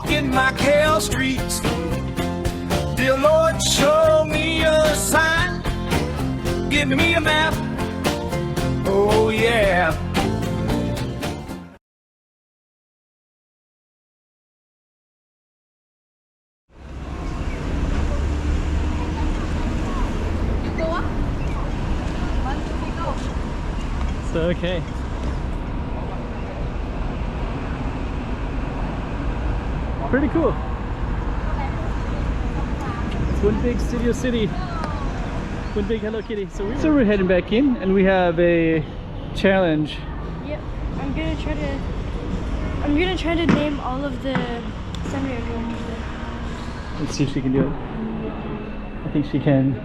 Walking Macau Streets. Dear Lord, show me a sign. Give me a map. Oh yeah. So, okay. Pretty cool. It's one big Studio City. One big Hello Kitty. So we're heading back in and we have a challenge. Yep. I'm gonna try to name all of the SANRIO characters. Let's see if she can do it. I think she can.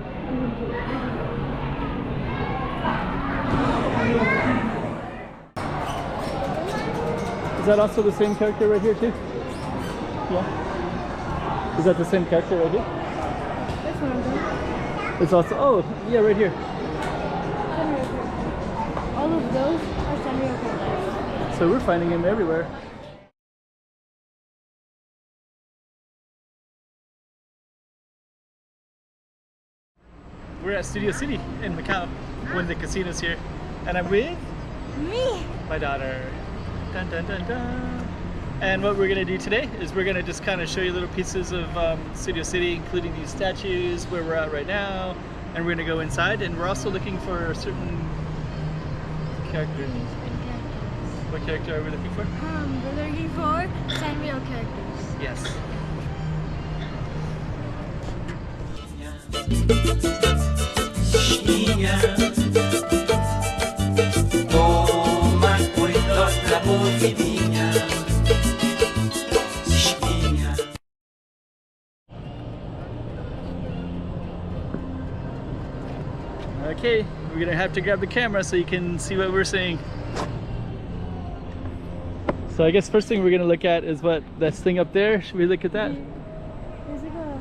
Is that also the same character right here too? Yeah. Is that the same character right here? That's what I'm doing. It's also, oh, yeah, right here. SANRIO characters. All of those are SANRIO characters. So we're finding him everywhere. We're at Studio City in Macau, one of the casinos here. And I'm with Me! my daughter. Dun, dun, dun, dun. And what we're gonna do today is we're gonna just kind of show you little pieces of Studio City, including these statues, where we're at right now. And we're gonna go inside, and we're also looking for certain characters. What character are we looking for? We're looking for SANRIO characters. Yes. Okay, we're gonna have to grab the camera so you can see what we're seeing. So I guess first thing we're gonna look at is what this thing up there. Should we look at that? There's like a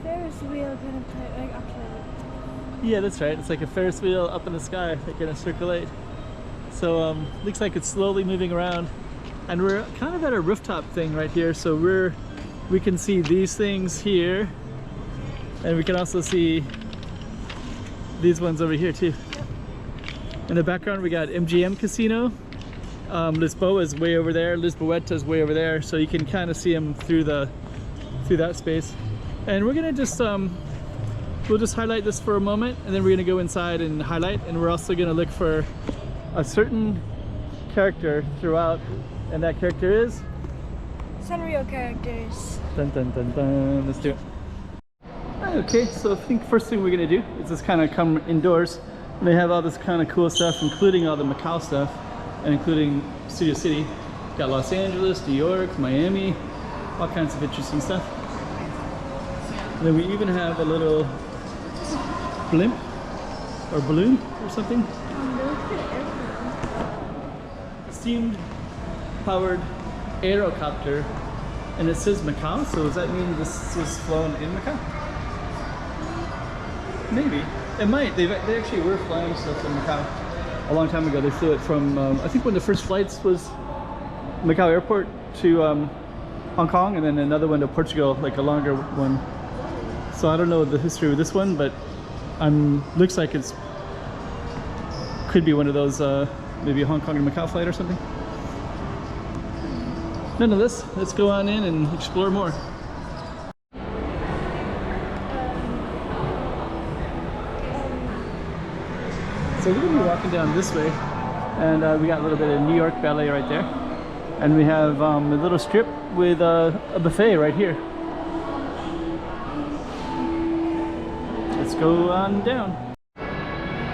Ferris wheel kind of type, like actually. Yeah, that's right. It's like a Ferris wheel up in the sky, like in a circulate. So looks like it's slowly moving around, and we're kind of at a rooftop thing right here. So we can see these things here, and we can also see these ones over here too. Yep. In the background we got MGM Casino. Lisboa is way over there. Lisboa is way over there. So you can kind of see them through that space. And we're gonna just we'll just highlight this for a moment, and then we're gonna go inside and highlight. And we're also gonna look for a certain character throughout, and that character is SANRIO characters. dun dun dun dun. Let's do it. Okay, so I think first thing we're gonna do is just kind of come indoors. And they have all this kind of cool stuff, including all the Macau stuff, and including Studio City. Got Los Angeles, New York, Miami, all kinds of interesting stuff. And then we even have a little blimp or balloon or something. Steam powered aerocopter, and it says Macau, so does that mean this was flown in Macau? Maybe. It might. They actually were flying stuff in Macau a long time ago. They flew it from, I think one of the first flights was Macau airport to Hong Kong, and then another one to Portugal, like a longer one. So I don't know the history of this one, but looks like it's could be one of those maybe a Hong Kong and Macau flight or something. Nonetheless, let's go on in and explore more. So we're going to be walking down this way, and we got a little bit of New York ballet right there, and we have a little strip with a buffet right here. Let's go on down.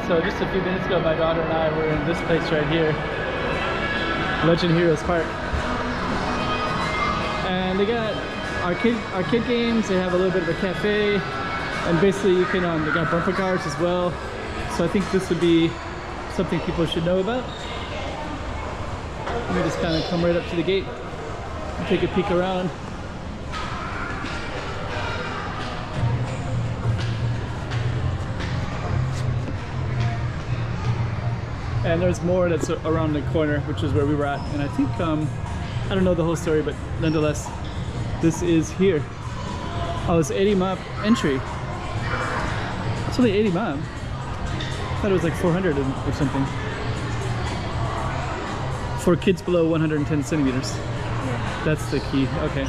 So just a few minutes ago, my daughter and I were in this place right here, Legend Heroes Park, and they got arcade games. They have a little bit of a cafe, and basically you can they got bumper cars as well. So I think this would be something people should know about. Let me just kind of come right up to the gate and take a peek around. And there's more that's around the corner, which is where we were at. And I think, I don't know the whole story, but nonetheless, this is here. Oh, it's 80 MOP entry. It's only 80 MOP. I thought it was like 400 or something. For kids below 110 centimeters. Yeah. That's the key. Okay.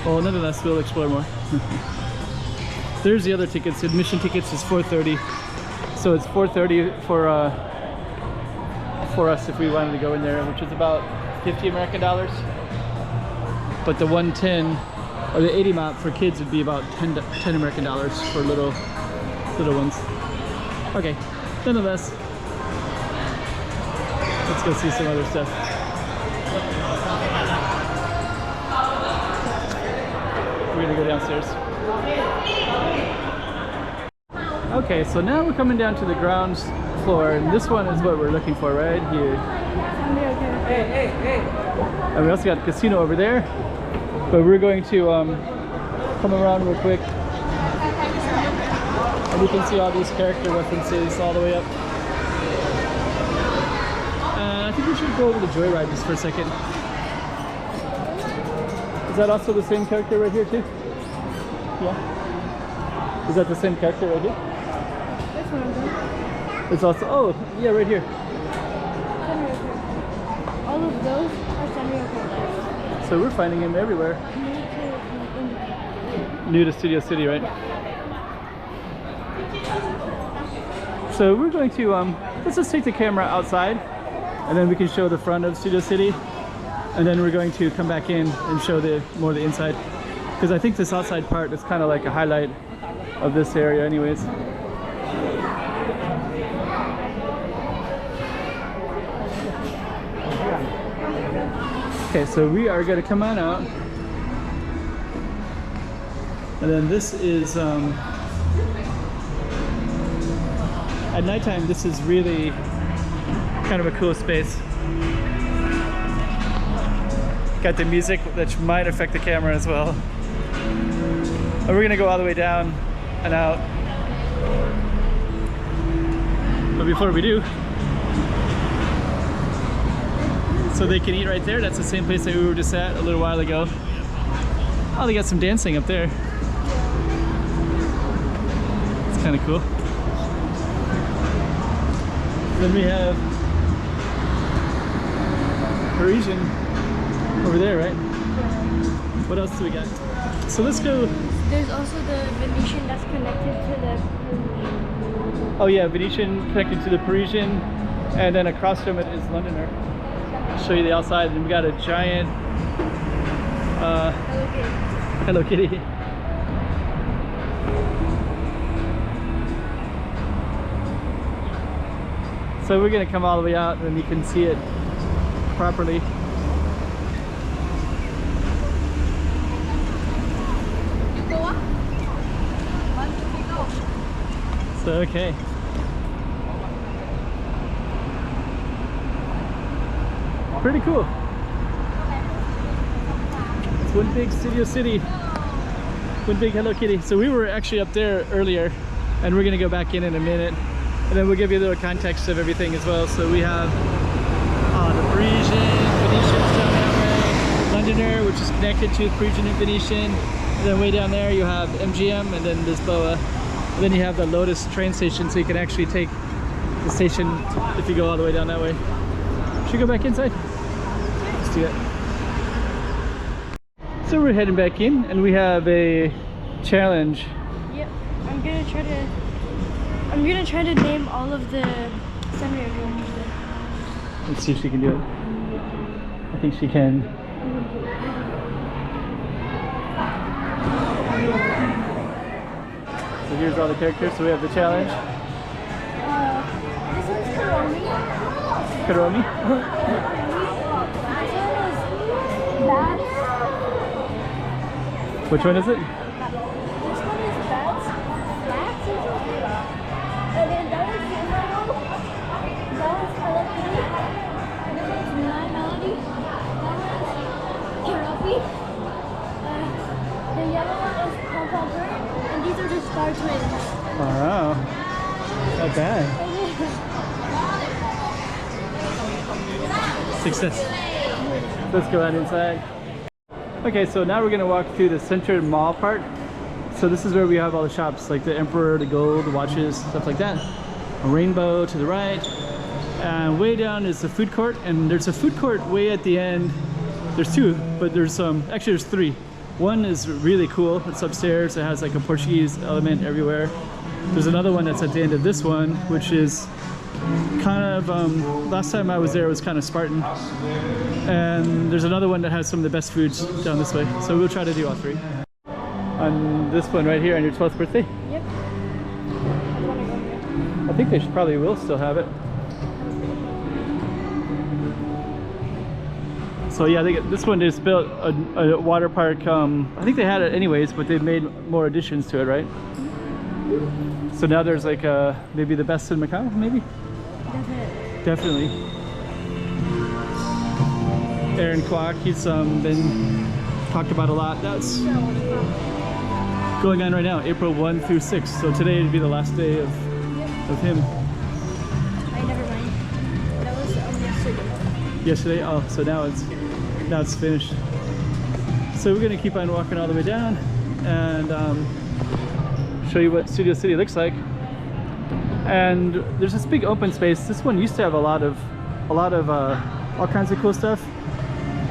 Well, nonetheless, we'll explore more. There's the other tickets. Admission tickets is $4.30. So it's $4.30 for us if we wanted to go in there, which is about 50 American dollars. But the 110 or the 80 MOP for kids would be about 10 American dollars for little ones. Okay, nonetheless, let's go see some other stuff. We're gonna go downstairs. Okay, so now we're coming down to the ground floor, and this one is what we're looking for right here. And we also got a casino over there, but we're going to come around real quick, and you can see all these character references all the way up. I think we should go over the joyride just for a second. Is that also the same character right here too? Yeah. Is that the same character right here? This one. It's also, oh, yeah, right here. All of those are SANRIO characters. So we're finding him everywhere. New to Studio City, right? So we're going to, let's just take the camera outside, and then we can show the front of Studio City, and then we're going to come back in and show more of the inside, because I think this outside part is kind of like a highlight of this area anyways. Okay, so we are going to come on out, and then this is at nighttime. This is really kind of a cool space. Got the music, which might affect the camera as well. And we're going to go all the way down and out. But before we do, so they can eat right there. That's the same place that we were just at a little while ago. Oh, they got some dancing up there. It's kind of cool. Then we have Parisian over there, right? What else do we got? So let's go. There's also the Venetian that's connected to the Parisian. Oh yeah, Venetian connected to the Parisian, and then across from it is Londoner. I'll show you the outside, and we got a giant Hello Kitty. So we're gonna come all the way out, and you can see it properly. So okay. Pretty cool. It's one big Studio City, one big Hello Kitty. So we were actually up there earlier, and we're gonna go back in a minute, and then we'll give you a little context of everything as well. So we have the Parisian, Venetian's down that way, Londoner, which is connected to Parisian and Venetian, and then way down there you have MGM, and then Lisboa, and then you have the Lotus train station, so you can actually take the station if you go all the way down that way. Should we go back inside? Let's do it. So we're heading back in, and we have a challenge. Yep, I'm gonna try to name all of the SANRIO games. Let's see if she can do it. I think she can. So here's all the characters. So we have the challenge. This one's Kuromi. Kuromi. Which one is it? This one is Bats. And then that one's SANRIO. That one's Hello Kitty. This one's My Melody. That one's Kuromi. The yellow one is Papa Bird. And these are the Star Twins. Wow. Not bad. Success. Let's go out inside. Okay, so now we're gonna walk through the center mall part. So this is where we have all the shops, like the Emperor, the gold, the watches, stuff like that. A rainbow to the right. And way down is the food court, and there's a food court way at the end. There's two, but there's actually there's three. One is really cool. It's upstairs. It has like a Portuguese element everywhere. There's another one that's at the end of this one, which is kind of last time I was there, it was kind of Spartan. And there's another one that has some of the best foods down this way. So we'll try to do all three. On this one right here, on your 12th birthday. Yep. I think they probably will still have it. So yeah, this one just built a water park. I think they had it anyways, but they've made more additions to it, right? So now there's like maybe the best in Macau, maybe? Definitely. Aaron Kwok, he's been talked about a lot. That's going on right now, April 1 through 6. So today would be the last day of him. I never mind. That was yesterday. Yesterday? Oh, so now it's finished. So we're gonna keep on walking all the way down and show you what Studio City looks like. And there's this big open space. This one used to have a lot of all kinds of cool stuff,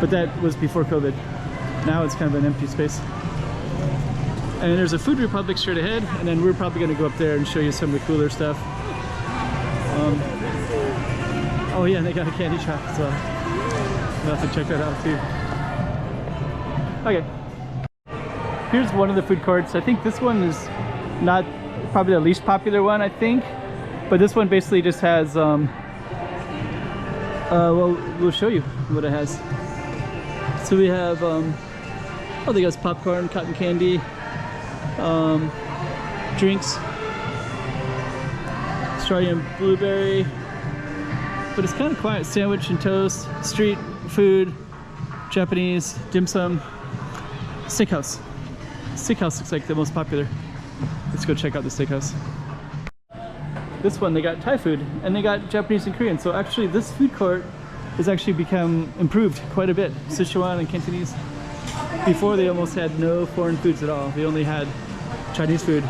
but that was before COVID. Now it's kind of an empty space. And there's a Food Republic straight ahead, and then we're probably gonna go up there and show you some of the cooler stuff. Oh yeah, and they got a candy shop as well. We'll have to check that out too. Okay. Here's one of the food courts. I think this one is not probably the least popular one, I think. But this one basically just has, well, we'll show you what it has. So we have, oh, they got popcorn, cotton candy, drinks, strawberry and blueberry. But it's kind of quiet. Sandwich and toast, street food, Japanese, dim sum, steakhouse. Steakhouse looks like the most popular. Let's go check out the steakhouse. This one, they got Thai food and they got Japanese and Korean. So actually this food court has actually become improved quite a bit. Sichuan and Cantonese. Before they almost had no foreign foods at all. They only had Chinese food.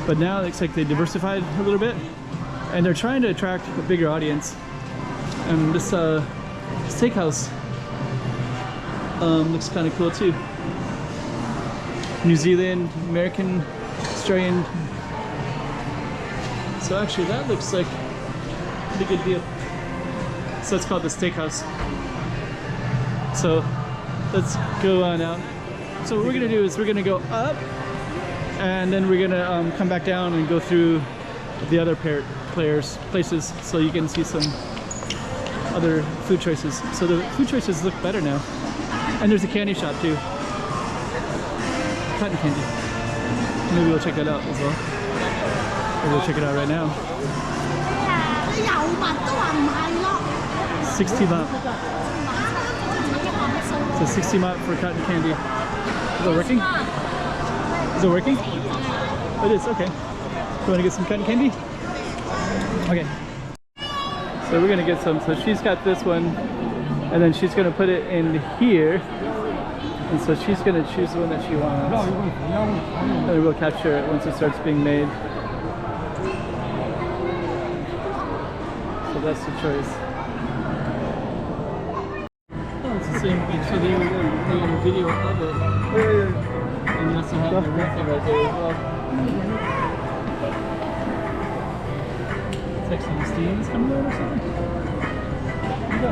But now it looks like they diversified a little bit. And they're trying to attract a bigger audience. And this steakhouse looks kind of cool too. New Zealand, American, Australian. So actually that looks like a pretty good deal. So it's called the Steakhouse. So let's go on out. So what we're gonna do is we're gonna go up and then we're gonna come back down and go through the other places so you can see some other food choices. So the food choices look better now. And there's a candy shop too. Cotton candy. Maybe we'll check that out as well. Or we'll check it out right now. 60 baht. So 60 baht for cotton candy. Is it working? Is it working? It is, okay. You want to get some cotton candy? Okay. So we're gonna get some. So she's got this one, and then she's gonna put it in here. And so she's gonna choose the one that she wants. And we'll capture it once it starts being made. So that's the choice. Oh, it's the same thing. So they got a video of it. And you also have the record right there as well. It's like some steam is coming out or something. There you go.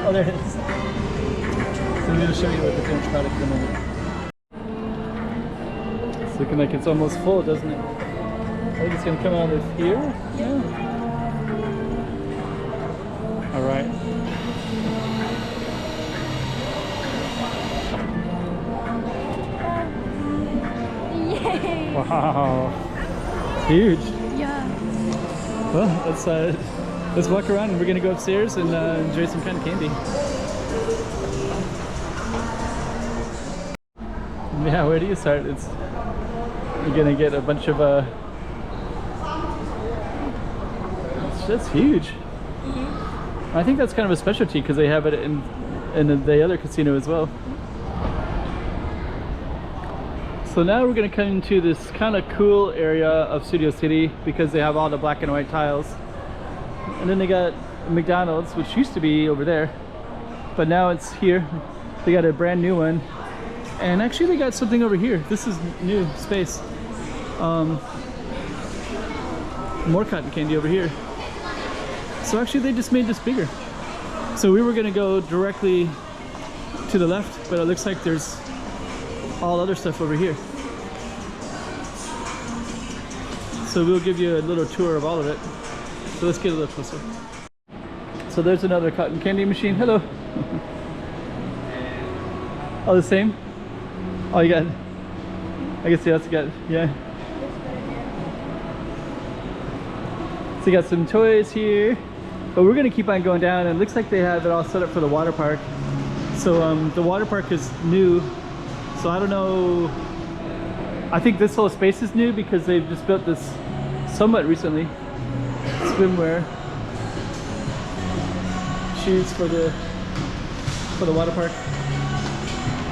Oh, there it is. So I'm going to show you what the finished product is in a minute. It's looking like it's almost full, doesn't it? I think it's going to come out of here. Yeah. All right. Yay! Wow. Huge. Yeah. Well, let's walk around and we're going to go upstairs and enjoy some kind of candy. Yeah, where do you start? You're gonna get a bunch of that's huge. I think that's kind of a specialty because they have it in and the other casino as well. So now we're gonna come into this kind of cool area of Studio City because they have all the black and white tiles. And then they got McDonald's, which used to be over there, but now it's here. They got a brand new one. And actually they got something over here. This is new space. More cotton candy over here. So actually they just made this bigger. So we were gonna go directly to the left, but it looks like there's all other stuff over here. So we'll give you a little tour of all of it. So let's get a little closer. So there's another cotton candy machine. Hello. All the same? Oh, you got, I guess you also got, yeah. So you got some toys here, but we're gonna keep on going down, and it looks like they have it all set up for the water park. So the water park is new. So I don't know, I think this whole space is new because they've just built this somewhat recently. Swimwear, shoes for the water park.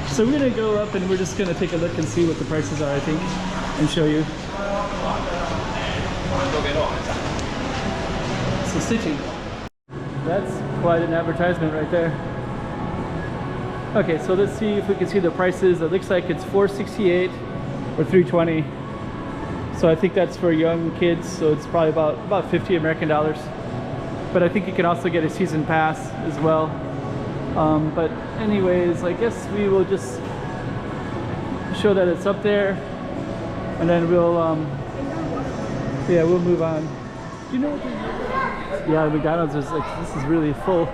So we're gonna go up and we're just gonna take a look and see what the prices are, I think, and show you. So stay tuned. That's quite an advertisement right there. Okay, so let's see if we can see the prices. It looks like it's $468 or $320. So I think that's for young kids, so it's probably about 50 American dollars. But I think you can also get a season pass as well. But anyways, I guess we will just show that it's up there, and then we'll yeah, we'll move on. Do you know what yeah, McDonald's is like, this is really full.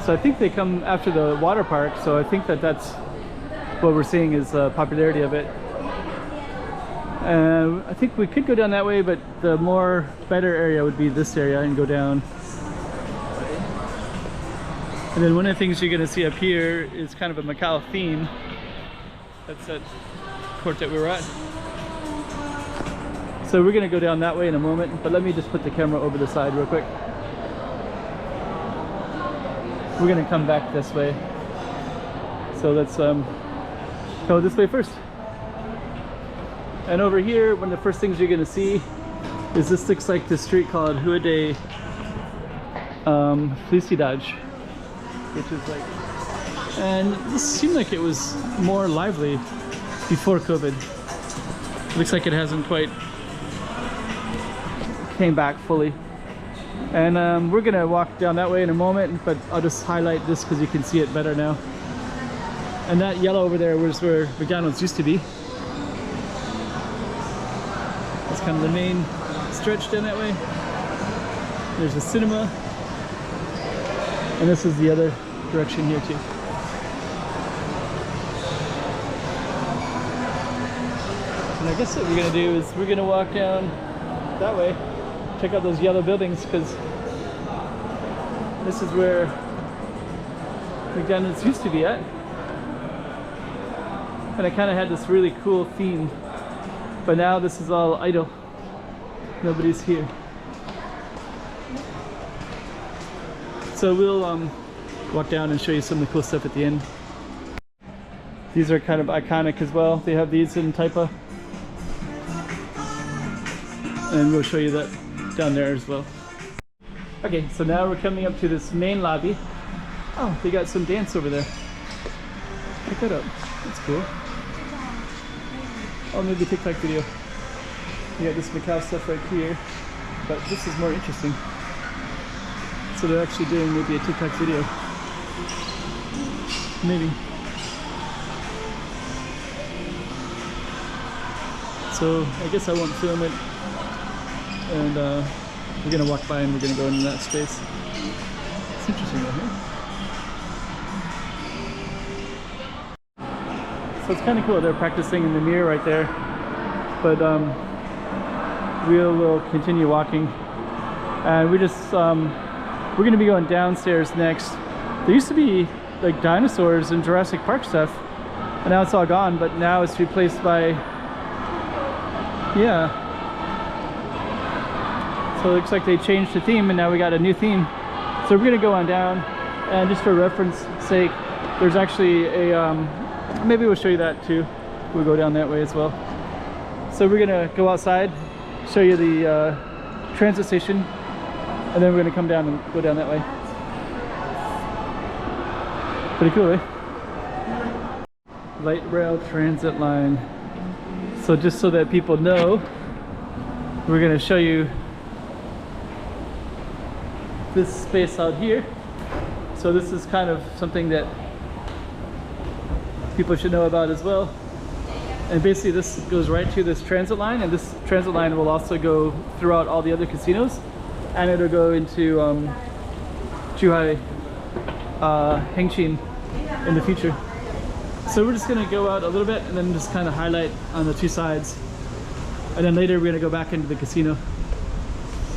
So I think they come after the water park, so I think that's what we're seeing is the popularity of it. I think we could go down that way, but the better area would be this area and go down. And then one of the things you're going to see up here is kind of a Macau theme. That's that court that we were at. So we're going to go down that way in a moment, but let me just put the camera over the side real quick. We're going to come back this way. So let's go this way first. And over here, one of the first things you're going to see is this looks like the street called Rua de Felicidade, which is like, and this seemed like it was more lively before COVID. Looks like it hasn't quite came back fully. And we're gonna walk down that way in a moment, but I'll just highlight this because you can see it better now. And that yellow over there was where McDonald's used to be. That's kind of the main stretch down that way. There's a cinema. And this is the other direction here too. And I guess what we're gonna do is we're gonna walk down that way, check out those yellow buildings, because this is where McDonald's used to be at. And I kind of had this really cool theme, but now this is all idle. Nobody's here. So we'll walk down and show you some of the cool stuff at the end. These are kind of iconic as well. They have these in Taipa. And we'll show you that down there as well. Okay, so now we're coming up to this main lobby. Oh, they got some dance over there. Check that out. That's cool. Oh, maybe a TikTok video. You got this Macau stuff right here, but this is more interesting. So they're actually doing maybe a TikTok video. Maybe. So I guess I won't film it. And we're gonna walk by and we're gonna go into that space. It's interesting though, huh? So it's kind of cool. They're practicing in the mirror right there. But we will continue walking. And we just we're gonna be going downstairs next. There used to be like dinosaurs and Jurassic Park stuff, and now it's all gone. But now it's replaced by, yeah. So it looks like they changed the theme, and now we got a new theme. So we're gonna go on down, And just for reference sake, there's actually a, maybe we'll show you that too. We'll go down that way as well. So we're gonna go outside, show you the transit station, and then we're gonna come down and go down that way. Pretty cool, eh? Light rail transit line. So just so that people know, we're gonna show you this space out here. So this is kind of something that people should know about as well. And basically this goes right to this transit line, and this transit line will also go throughout all the other casinos, and it'll go into Zhuhai, Hengqin in the future. So we're just gonna go out a little bit and then just kind of highlight on the two sides, and then later we're gonna go back into the casino.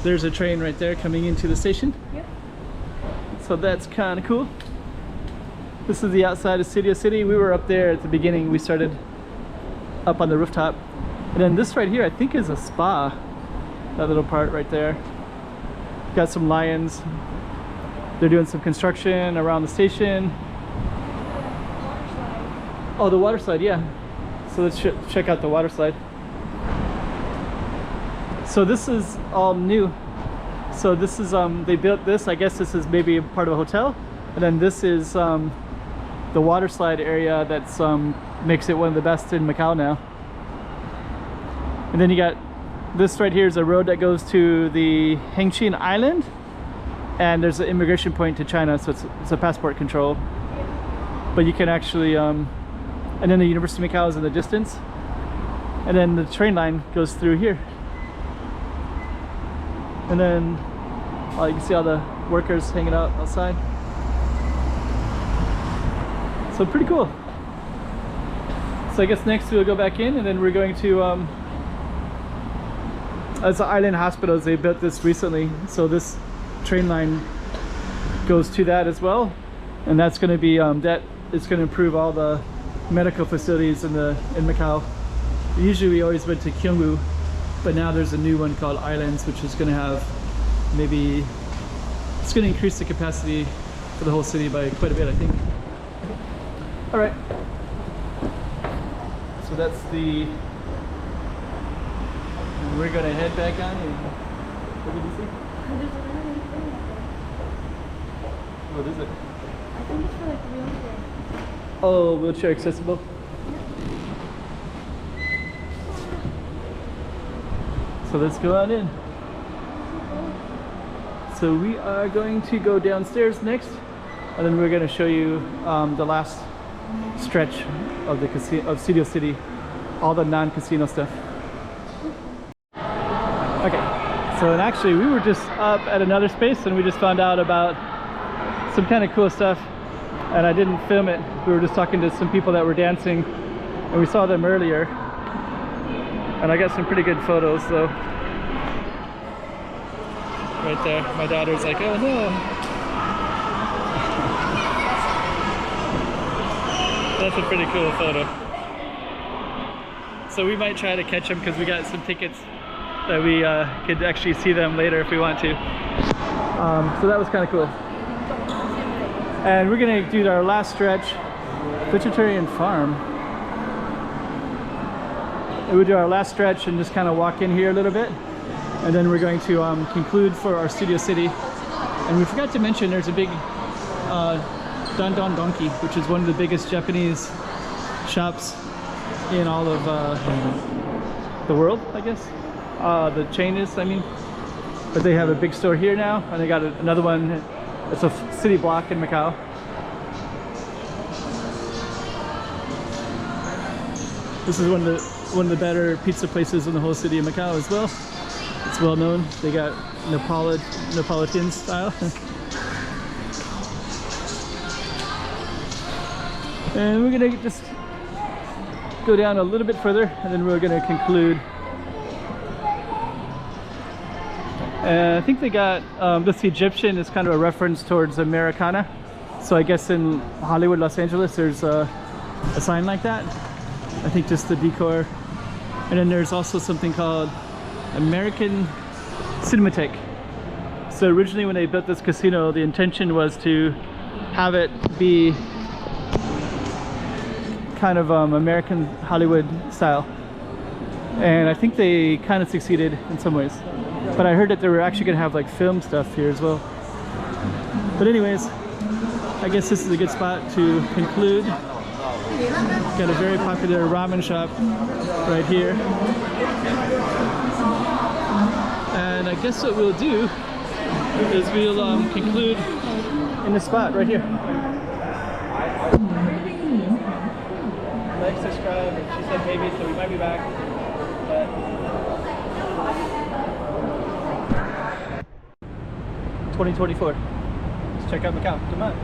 There's a train right there coming into the station. Yep. So that's kind of cool. This is the outside of Studio City. We were up there at the beginning. We started up on the rooftop. And then this right here, I think is a spa. That little part right there. Got some lions. They're doing some construction around the station. Oh, the water slide, yeah. So let's check out the water slide. So this is all new. So this is, they built this, I guess this is maybe part of a hotel. And then this is the water slide area that's makes it one of the best in Macau now. And then you got this right here is a road that goes to the Hengqin Island, and there's an immigration point to China, so it's a passport control. But you can actually, and then the University of Macau is in the distance, and then the train line goes through here. And then you can see all the workers hanging out outside. So pretty cool. So I guess next we'll go back in, and then we're going to, as the Island Hospitals, they built this recently. So this train line goes to that as well. And that's going to be, that is going to improve all the medical facilities in Macau. Usually we always went to Kyungwoo, but now there's a new one called Islands, which is going to have maybe, it's going to increase the capacity for the whole city by quite a bit, I think. All right. So that's the, and we're going to head back on. And what did you see? What is it? I think it's for like wheelchair. Oh, wheelchair accessible. So let's go on in. So we are going to go downstairs next, and then we're going to show you the last stretch of the casino of Studio City, all the non-casino stuff. Okay, so and actually we were just up at another space, and we just found out about some kind of cool stuff, and I didn't film it. We were just talking to some people that were dancing, and we saw them earlier, and I got some pretty good photos though. Right there, my daughter's like, oh no. That's a pretty cool photo. So we might try to catch them because we got some tickets that we could actually see them later if we want to. So that was kind of cool. And we're gonna do our last stretch, vegetarian farm. And we'll do our last stretch and just kind of walk in here a little bit. And then we're going to conclude for our Studio City. And we forgot to mention there's a big Don Don Donkey, which is one of the biggest Japanese shops in all of the world, I guess. The chain is, I mean. But they have a big store here now, and they got another one. It's a city block in Macau. This is one of the better pizza places in the whole city of Macau as well. It's well known. They got Neapolitan style. And we're gonna just go down a little bit further, and then we're gonna conclude. I think they got this Egyptian is kind of a reference towards Americana. So I guess in Hollywood, Los Angeles, there's a sign like that. I think just the decor. And then there's also something called American Cinematheque. So originally when they built this casino, the intention was to have it be kind of American Hollywood style. And I think they kind of succeeded in some ways. But I heard that they were actually gonna have like film stuff here as well. But anyways, I guess this is a good spot to conclude. Got a very popular ramen shop right here. And I guess what we'll do is we'll conclude in the spot right here. Like, subscribe, she said maybe, so we might be back. But 2024. Let's check out Macau. Come on.